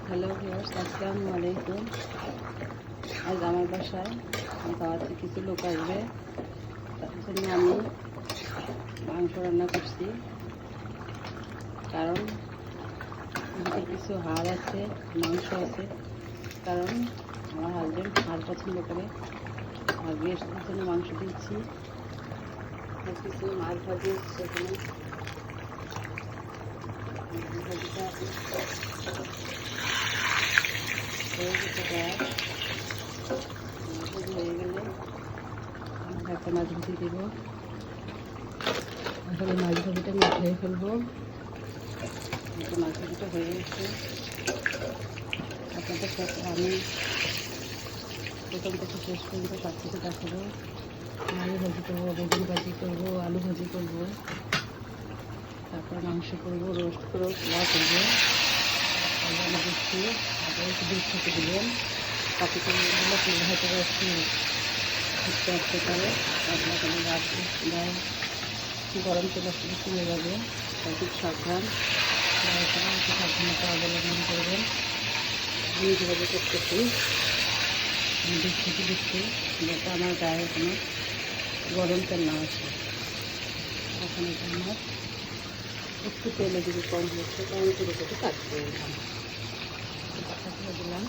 Hello viewers, আসসালামু আলাইকুম। আজ আমার বাসায় খাওয়াতে কিছু লোক আসবে, তার জন্য আমি মাংস রান্না করছি। কারণ ভিতরে কিছু হাড় আছে, মাংস আছে। কারণ আমার হাজব্যান্ড হাড় পছন্দ করে, আর গেস্টদের জন্য মাংস দিচ্ছি। আর কিছু মাছ ভাজি সেখানে ভাজিটা হয়ে গেলে একটা মাছ ভাজি দিব। আসলে মাছ ভাজিটা আমি উঠে ফেলবো। মাছ ভাজিটা হয়ে গেছে। আপনাদের সাথে আমি প্রথম থেকে শেষ পর্যন্ত সব কিছু দেখাবো। মাছ ভাজি করবো, বেগুন ভাজি করবো, আলু ভাজি করবো, তারপর মাংস করবো, রোস্ট করবো, পোলাও করবো। আমি দিচ্ছি, আপনারা একটু দুধ খেতে দিবেন। কপি করে হয়তো একটু ঘুরতে আসতে পারে। আপনার কোনো গাছ গরম তেল আসতে কমে যাবে, তাই খুব সাবধান। একটু সাবধানতা অবলম্বন করবেন। আমি যেভাবে করতেছি আমি দুধ খেতে দিচ্ছি, যাতে আমার গায়ে কোনো গরম তেল না আসে। এখন এটা আমার একটু তেলে যদি কম হচ্ছে, তাহলে ছোটো ছোটো কাজ করে দিলাম। দিলাম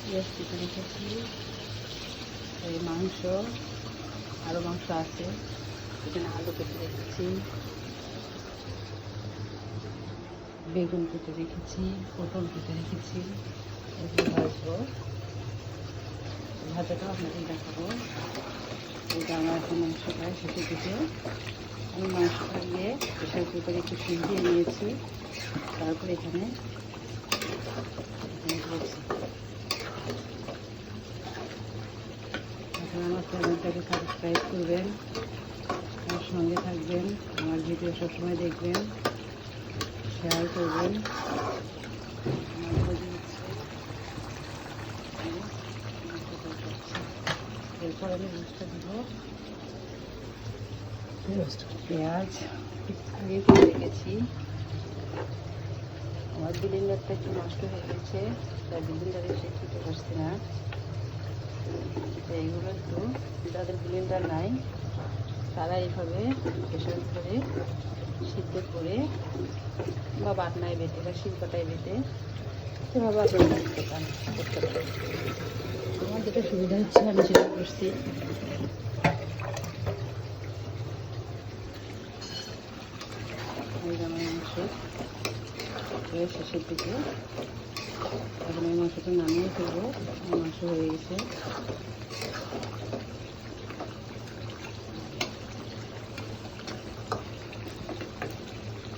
পেঁয়াজ কেটে রেখেছি। এই মাংস, আরও মাংস আছে, এখানে আলু কেটে রেখেছি, বেগুন কেটে রেখেছি, পটল কেটে রেখেছি। এগুলো ভাজবো, ভাজাটাও আপনাদের দেখাবো। এটা আমার এখন মাংসটা শেষে দিকে আমি মাংসটা দিয়ে প্রেশার কুকারে একটু সিদ্ধ দিয়ে নিয়েছি। তারপর এখানে দিয়েছি। এখন আমার চ্যানেলটাকে সাবস্ক্রাইব করবেন, আমার সঙ্গে থাকবেন, আমার ভিডিও সবসময় দেখবেন, শেয়ার করবেন। এরপর আমি রোস্টটা দিব। পেঁয়াজ আগে করে রেখেছি। আমার বিলিন্ডারটা একটু নষ্ট হয়ে গেছে, তাই বিলিন্ডারে সে খেতে পারছি না। এইগুলো একটু, যাদের বিলিন্ডার নাই তারা এইভাবে প্রেশার কুকারে সিদ্ধ করে বা বাটনায় বেটে বা শিলপাটায় বেটে এভাবে আপনারা করতে পারেন। আমার যেটা সুবিধা হচ্ছে আমি সেটা করছি। মাংস শেষের দিকে এখন এই মাংসটা নামিয়ে ফেলবো। মাংস হয়ে গেছে।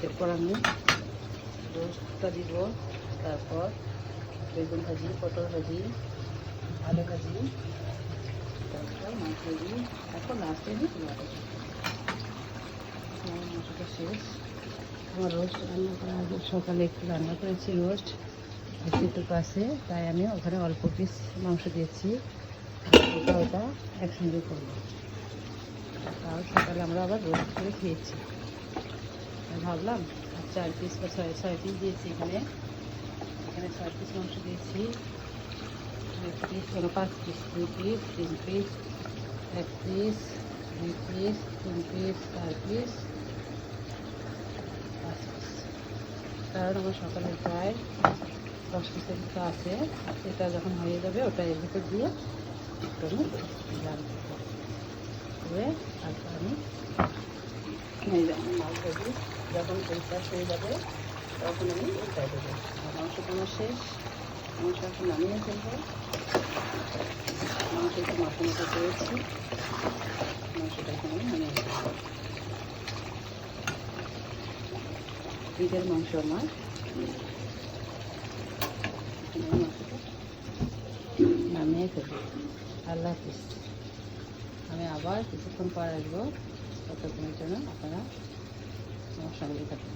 এরপর আমি রোস্টটা দিব, তারপর বেগুন ভাজি, পটল ভাজি, আলু ভাজি, তারপর মাংস ভাজি, তারপর লাস্টে আমি পোলাও ভাজি। আমার মাংসটা শেষ। আমার রোস্ট রান্না করা সকালে একটু রান্না করেছি রোস্ট, সেটুকু আছে, তাই আমি ওখানে অল্প পিস মাংস দিয়েছি। ওটা একসঙ্গে করবো। আর সকালে আমরা আবার রোস্ট করে খেয়েছি। ভাবলাম 4 পিস বা 6 পিস দিয়েছি। এখানে 6 পিস মাংস দিয়েছি। 1 piece, 5 piece, 2 piece, 3 piece, 1 piece, 2 piece, 3 piece, 4 piece, 5 piece. কারণ আমার সকালে প্রায় 10 পিসের মতো আছে। সেটা যখন হয়ে যাবে ওটা এর ভিতর দিয়ে একটু আমি জানতে হবে। তারপর আমি মাছ ভাজি যখন পরিষ্কার হয়ে যাবে তখন আমি উল্টাই দেবো। মাংসটা আমার শেষ। মাংস এখন নামিয়ে ফেলবো। মাংস একটু মাথা মতো করেছি, মাংসটা এখন আমি নামিয়ে ফেলবো। ঈদের মাংস আমার মাংসটা নামিয়ে ফেলবো। আল্লাহ হাফিজ। আমি আবার কিছুক্ষণ পর আসবো। ততক্ষণের জন্য আপনারা আমার সঙ্গে থাকুন।